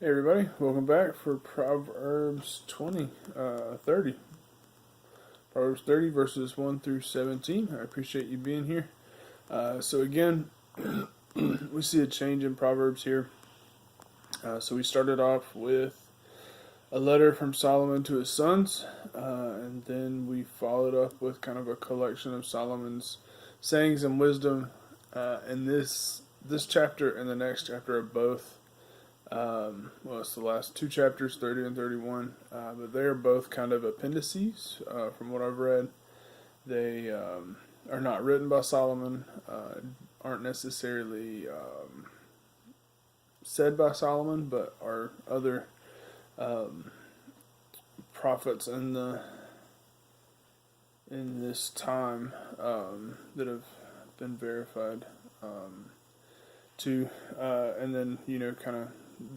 Hey everybody, welcome back for Proverbs 30. Proverbs 30 verses 1 through 17. I appreciate you being here. So again, we see a change in Proverbs here. So we started off with a letter from Solomon to his sons, and then we followed up with kind of a collection of Solomon's sayings and wisdom. And this chapter and the next chapter are both it's the last two chapters, 30 and 31, but they are both kind of appendices from what I've read. They are not written by Solomon, aren't necessarily said by Solomon, but are other prophets in this time that have been verified and then kind of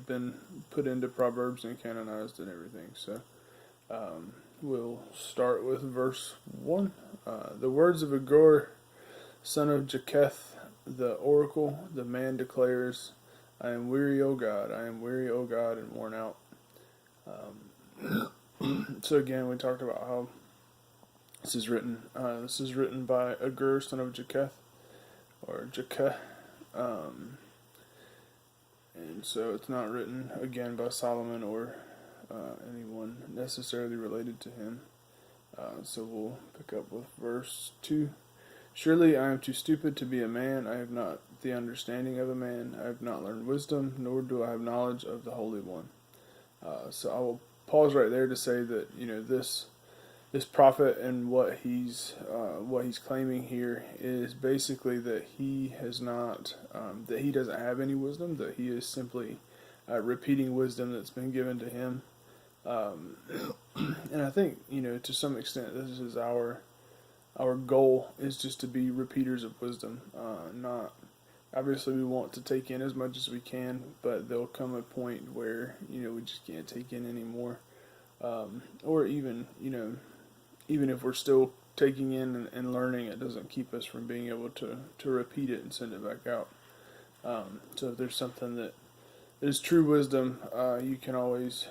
been put into Proverbs and canonized and everything. So we'll start with verse 1. The words of Agur, son of Jaketh, the oracle, the man declares, I am weary, O God, I am weary, O God, and worn out. So again, we talked about how this is written. This is written by Agur, son of Jaketh, or Jakeh. And so it's not written again by Solomon or anyone necessarily related to him. So we'll pick up with verse 2. Surely I am too stupid to be a man. I have not the understanding of a man. I have not learned wisdom, nor do I have knowledge of the Holy One. So I will pause right there to say that this prophet and what he's claiming here is basically that he has not that he doesn't have any wisdom, that he is simply repeating wisdom that's been given to him, and I think to some extent this is our goal, is just to be repeaters of wisdom. Not obviously we want to take in as much as we can, but there'll come a point where we just can't take in anymore, or even if we're still taking in and learning, it doesn't keep us from being able to repeat it and send it back out. So if there's something that is true wisdom, you can always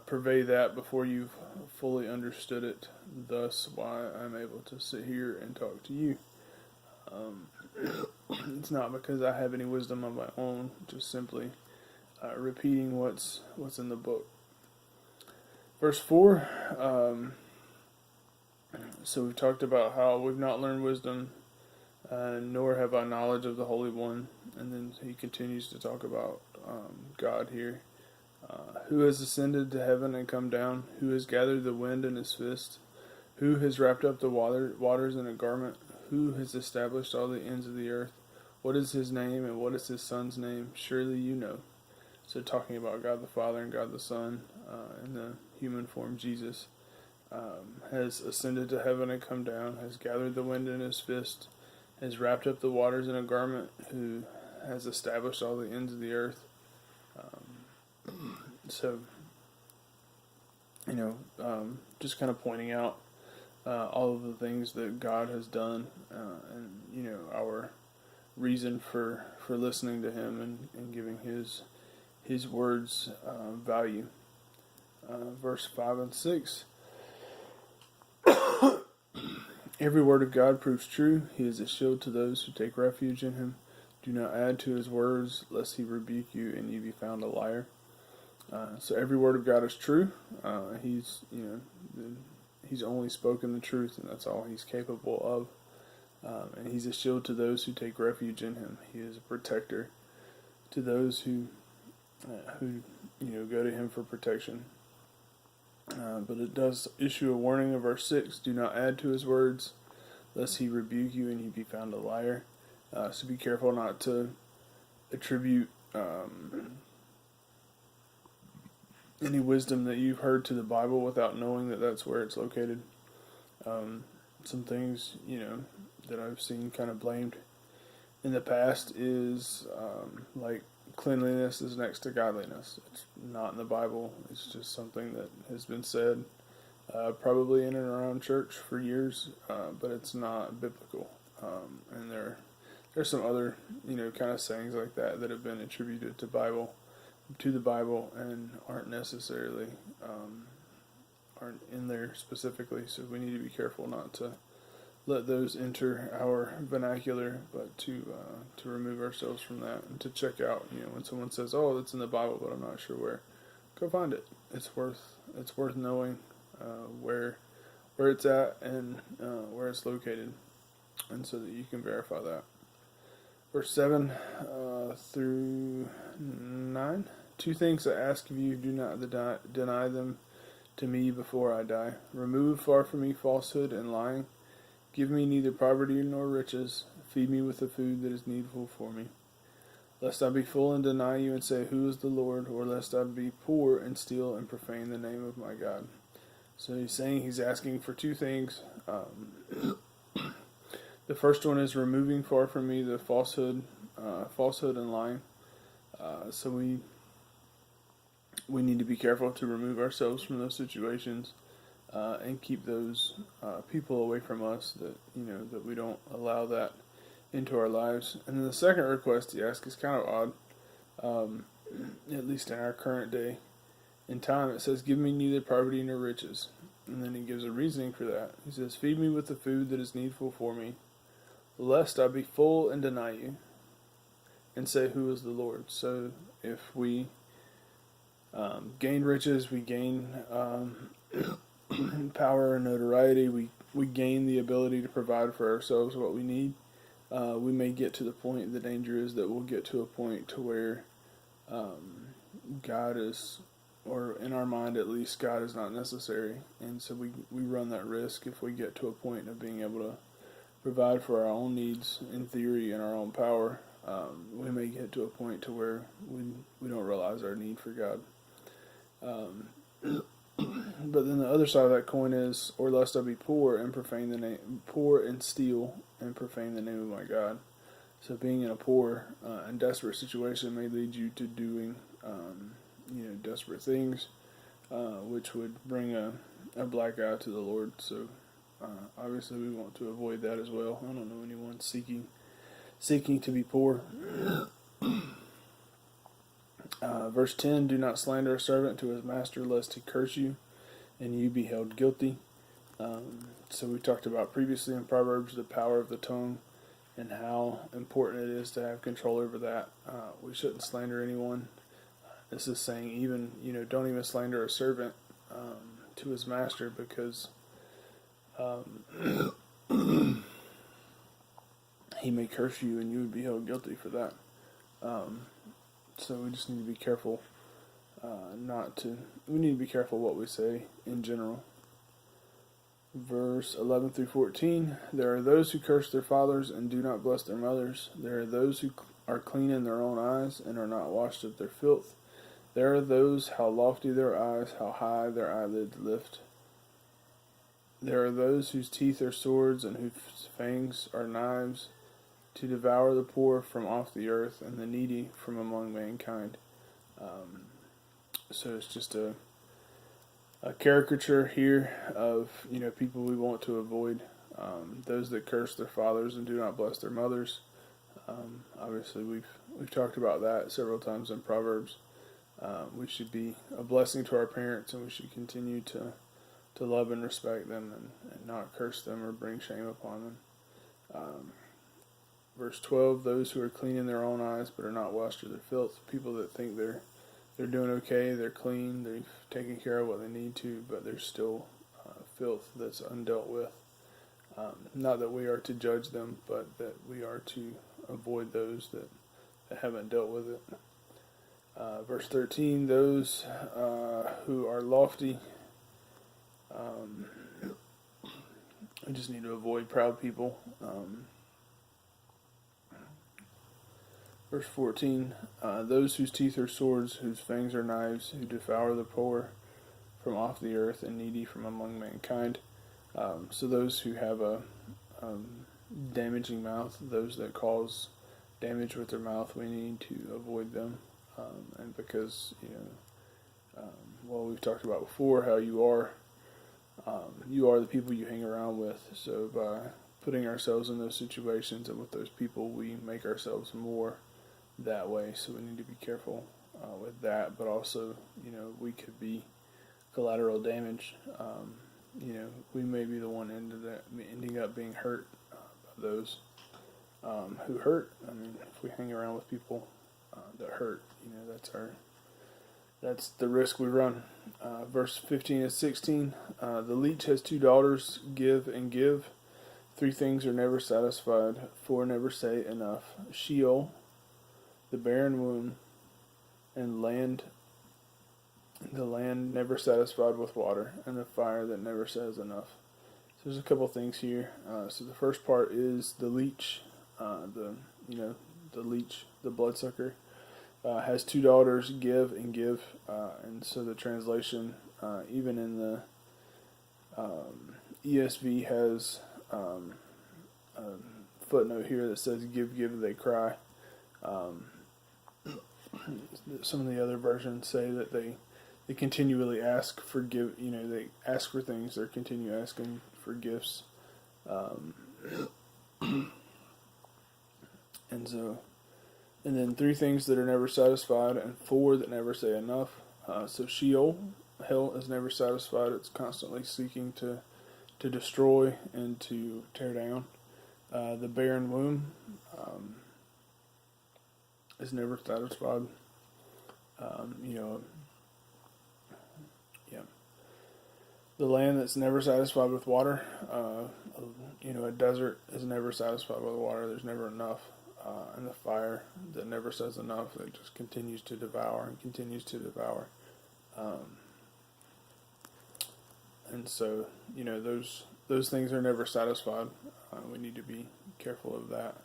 purvey that before you've fully understood it. Thus, why I'm able to sit here and talk to you. It's not because I have any wisdom of my own, just simply repeating what's in the book. Verse 4. So we've talked about how we've not learned wisdom, nor have I knowledge of the Holy One. And then he continues to talk about God here. Who has ascended to heaven and come down? Who has gathered the wind in his fist? Who has wrapped up the waters in a garment? Who has established all the ends of the earth? What is his name and what is his son's name? Surely you know. So talking about God the Father and God the Son in the human form, Jesus. Has ascended to heaven and come down, has gathered the wind in his fist, has wrapped up the waters in a garment, who has established all the ends of the earth. Just kind of pointing out all of the things that God has done, and our reason for listening to him and giving his words value. Verse 5 and 6. Every word of God proves true. He is a shield to those who take refuge in him. Do not add to his words, lest he rebuke you and you be found a liar. So every word of God is true. He's only spoken the truth, and that's all he's capable of. And he's a shield to those who take refuge in him. He is a protector to those who go to him for protection. But it does issue a warning in verse 6. Do not add to his words, lest he rebuke you and you be found a liar. So be careful not to attribute any wisdom that you've heard to the Bible without knowing that that's where it's located. Some things, that I've seen kind of blamed in the past is like cleanliness is next to godliness. It's not in the Bible. It's just something that has been said probably in and around church for years, but it's not biblical. And there's some other kind of sayings like that have been attributed to Bible to the Bible and aren't necessarily aren't in there specifically. So we need to be careful not to let those enter our vernacular, but to remove ourselves from that and to check out. When someone says, "Oh, that's in the Bible, but I'm not sure where," go find it. It's worth knowing where it's at and where it's located, and so that you can verify that. Verse 7 through 9. Two things I ask of you, do not deny them to me before I die. Remove far from me falsehood and lying. Give me neither poverty nor riches. Feed me with the food that is needful for me. Lest I be full and deny you and say, Who is the Lord? Or lest I be poor and steal and profane the name of my God. So he's asking for two things. The first one is removing far from me the falsehood and lying. So we need to be careful to remove ourselves from those situations and keep those people away from us. That we don't allow that into our lives. And then the second request he asks is kind of odd, at least in our current day. In time, it says, "Give me neither poverty nor riches," and then he gives a reasoning for that. He says, "Feed me with the food that is needful for me, lest I be full and deny you, and say, Who is the Lord?" So if we gain riches, we gain power and notoriety, we gain the ability to provide for ourselves what we need. We may get to the point, the danger is that we'll get to a point to where God is, or in our mind at least, God is not necessary. And so we run that risk if we get to a point of being able to provide for our own needs in theory in our own power. We may get to a point to where we don't realize our need for God. But then the other side of that coin is, or lest I be poor and steal and profane the name of my God. So being in a poor and desperate situation may lead you to doing, desperate things, which would bring a black eye to the Lord. So obviously we want to avoid that as well. I don't know anyone seeking to be poor. Verse 10, do not slander a servant to his master, lest he curse you, and you be held guilty. So we talked about previously in Proverbs the power of the tongue and how important it is to have control over that. We shouldn't slander anyone. This is saying even, don't even slander a servant to his master, because he may curse you and you would be held guilty for that. So we just need to be careful we need to be careful what we say in general. Verse 11 through 14, there are those who curse their fathers and do not bless their mothers. There are those who are clean in their own eyes and are not washed of their filth. There are those, how lofty their eyes, how high their eyelids lift. There are those whose teeth are swords and whose fangs are knives, to devour the poor from off the earth and the needy from among mankind. So it's just a caricature here of people we want to avoid. Those that curse their fathers and do not bless their mothers. Obviously, we've talked about that several times in Proverbs. We should be a blessing to our parents, and we should continue to love and respect them and not curse them or bring shame upon them. Verse 12, those who are clean in their own eyes but are not washed of their filth. People that think they're doing okay, they're clean, they've taken care of what they need to, but there's still filth that's undealt with. Not that we are to judge them, but that we are to avoid those that haven't dealt with it. Verse 13, those who are lofty, we just need to avoid proud people. Verse 14, those whose teeth are swords, whose fangs are knives, who devour the poor from off the earth and needy from among mankind. So those who have a damaging mouth, those that cause damage with their mouth, we need to avoid them. And because, we've talked about before how you are the people you hang around with. So by putting ourselves in those situations and with those people, we make ourselves more that way. So we need to be careful with that, but also, we could be collateral damage. We may be the one ending up being hurt by those who hurt. I mean, if we hang around with people that hurt, that's the risk we run. Verse 15 and 16, the leech has two daughters, give and give. Three things are never satisfied, four never say enough. Sheol, the barren womb, and the land never satisfied with water, and the fire that never says enough. So there's a couple things here. So the first part is the leech, the leech, the bloodsucker, has two daughters, give and give, and so the translation, even in the ESV, has a footnote here that says "give, give, they cry." Some of the other versions say that they continually ask for they ask for things. They continue asking for gifts, and then three things that are never satisfied, and four that never say enough. So Sheol, hell, is never satisfied. It's constantly seeking to destroy and to tear down. The barren womb is never satisfied. The land that's never satisfied with water. A desert is never satisfied with water. There's never enough. And the fire that never says enough. It just continues to devour and continues to devour. And so, those things are never satisfied. We need to be careful of that.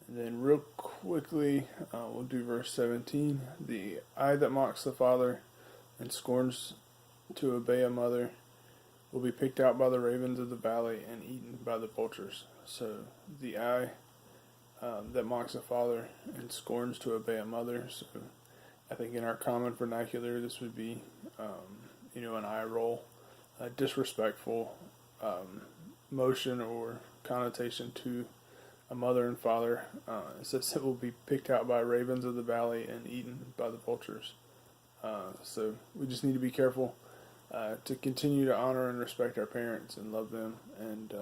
And then real quickly, we'll do verse 17. The eye that mocks the father and scorns to obey a mother will be picked out by the ravens of the valley and eaten by the vultures. So the eye that mocks a father and scorns to obey a mother. So I think in our common vernacular, this would be, an eye roll, a disrespectful motion or connotation to a mother and father. It says it will be picked out by ravens of the valley and eaten by the vultures. So we just need to be careful to continue to honor and respect our parents and love them, and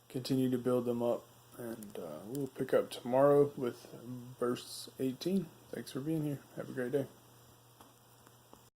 continue to build them up. And we'll pick up tomorrow with verse 18. Thanks for being here. Have a great day.